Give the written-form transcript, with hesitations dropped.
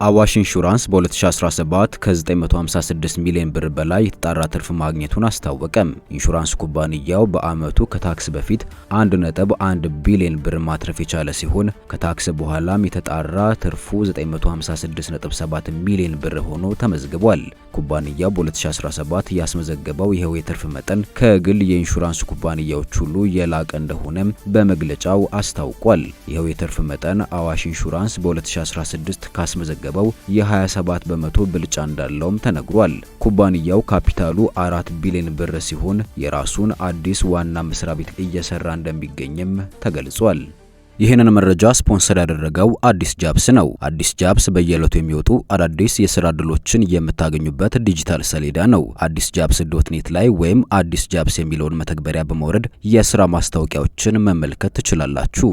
አዋሽ ኢንሹራንስ በ2017 ከ956 ሚሊዮን ብር በላይ የተጣራ ትርፍ ማግኘቱን አስታወቀም። ኢንሹራንስ ኩባንያው በዓመቱ ከታክስ በፊት 1.1 ቢሊዮን ብር ማትረፍ የቻለ ሲሆን ከታክስ በኋላም የተጣራ ትርፉ 956.7 ሚሊዮን ብር ሆኖ ተመዝግቧል። ኩባንያው በ2017 ያስመዘገበው ይኸው የትርፍ መጠን ከግል የኢንሹራንስ ኩባንያዎች ሁሉ የላቀ እንደሆነም በመግለጫው አስታውቋል። ይኸው የትርፍ መጠን አዋሽ ኢንሹራንስ በ2016 ካስመዘገበው የ27 በመቶ ብልጫ እንዳለውም ተነግሯል። ኩባንያው ካፒታሉ 4 ቢሊዮን ብር ሲሆን የራሱን አዲስ ዋና መስሪያ ቤት እየሰራ እንደሚገኝም ተገልጿል። ይህንን መረጃ ስፖንሰር ያደረገው አዲስ ጃብስ ነው። አዲስ ጃብስ በየዕለቱ የሚወጡ አዳዲስ የስራ ዕድሎችን የምታገኙበት ዲጂታል ሰሌዳ ነው። አዲስ ጃብስ .ኔት ላይ ወይም አዲስ ጃብስ የሚለውን መተግበሪያ በማውረድ የስራ ማስታወቂያዎችን መመልከት ትችላላችሁ።